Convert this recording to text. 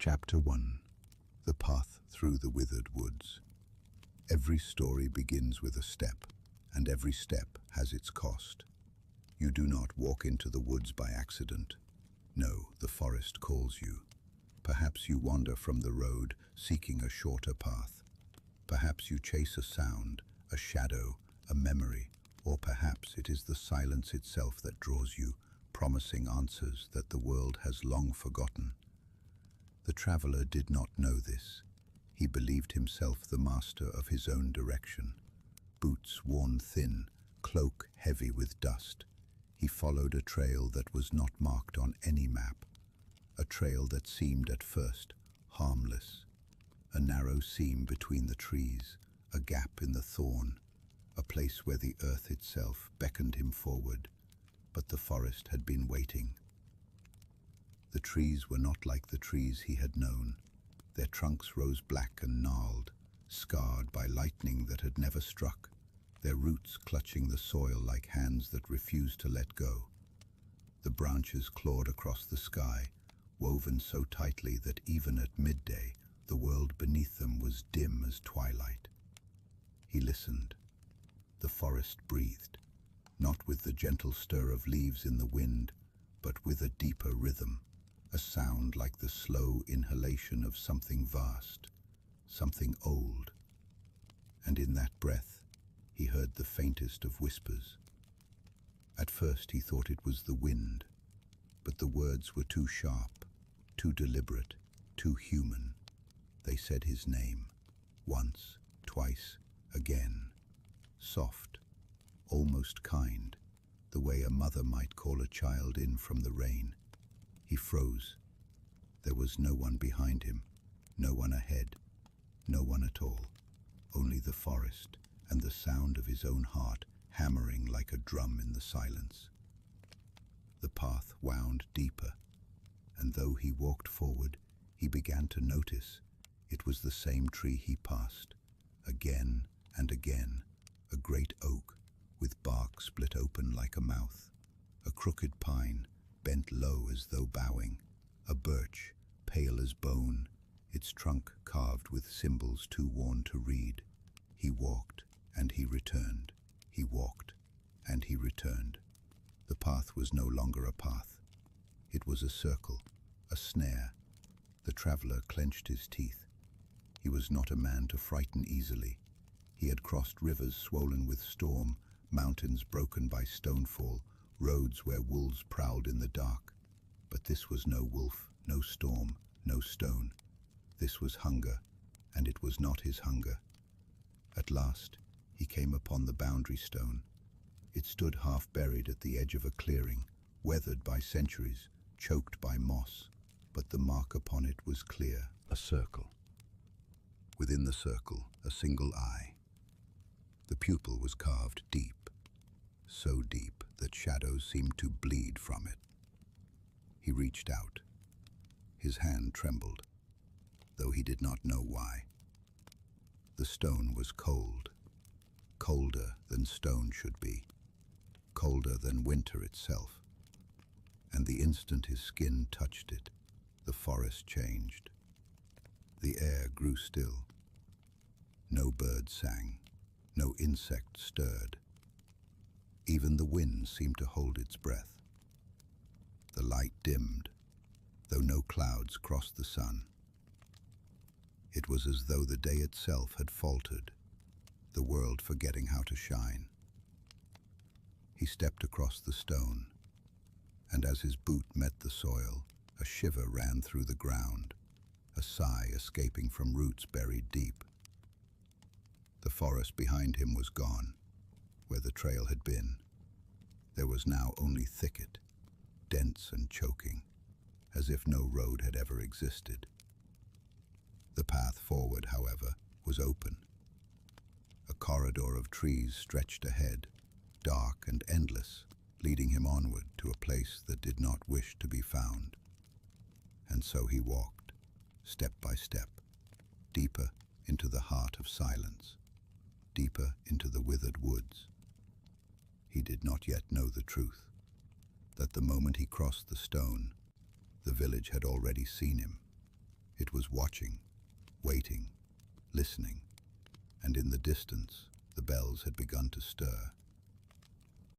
Chapter 1. The Path Through the Withered Woods. Every story begins with a step, and every step has its cost. You do not walk into the woods by accident. No, the forest calls you. Perhaps you wander from the road, seeking a shorter path. Perhaps you chase a sound, a shadow, a memory, or perhaps it is the silence itself that draws you, promising answers that the world has long forgotten. The traveler did not know this. He believed himself the master of his own direction. Boots worn thin, cloak heavy with dust. He followed a trail that was not marked on any map. A trail that seemed at first harmless. A narrow seam between the trees, a gap in the thorn, a place where the earth itself beckoned him forward. But the forest had been waiting. The trees were not like the trees he had known. Their trunks rose black and gnarled, scarred by lightning that had never struck, their roots clutching the soil like hands that refused to let go. The branches clawed across the sky, woven so tightly that even at midday, the world beneath them was dim as twilight. He listened. The forest breathed, not with the gentle stir of leaves in the wind, but with a deeper rhythm. A sound like the slow inhalation of something vast, something old. And in that breath, he heard the faintest of whispers. At first he thought it was the wind, but the words were too sharp, too deliberate, too human. They said his name, once, twice, again. Soft, almost kind, the way a mother might call a child in from the rain. He froze. There was no one behind him, no one ahead, no one at all, only the forest and the sound of his own heart hammering like a drum in the silence. The path wound deeper, and though he walked forward, he began to notice it was the same tree he passed, again and again, a great oak with bark split open like a mouth, a crooked pine bent low as though bowing, a birch, pale as bone, its trunk carved with symbols too worn to read. He walked, and he returned. He walked, and he returned. The path was no longer a path. It was a circle, a snare. The traveler clenched his teeth. He was not a man to frighten easily. He had crossed rivers swollen with storm, mountains broken by stonefall, roads where wolves prowled in the dark. But this was no wolf, no storm, no stone. This was hunger, and it was not his hunger. At last, he came upon the boundary stone. It stood half buried at the edge of a clearing, weathered by centuries, choked by moss, but the mark upon it was clear, a circle. Within the circle, a single eye. The pupil was carved deep, so deep that shadows seemed to bleed from it. He reached out. His hand trembled, though he did not know why. The stone was cold, colder than stone should be, colder than winter itself. And the instant his skin touched it, the forest changed. The air grew still. No bird sang, no insect stirred. Even the wind seemed to hold its breath. The light dimmed, though no clouds crossed the sun. It was as though the day itself had faltered, the world forgetting how to shine. He stepped across the stone, and as his boot met the soil, a shiver ran through the ground, a sigh escaping from roots buried deep. The forest behind him was gone, where the trail had been. There was now only thicket, dense and choking, as if no road had ever existed. The path forward, however, was open. A corridor of trees stretched ahead, dark and endless, leading him onward to a place that did not wish to be found. And so he walked, step by step, deeper into the heart of silence, deeper into the withered woods. He did not yet know the truth, that the moment he crossed the stone, the village had already seen him. was watching, waiting, listening, and in the distance, the bells had begun to stir.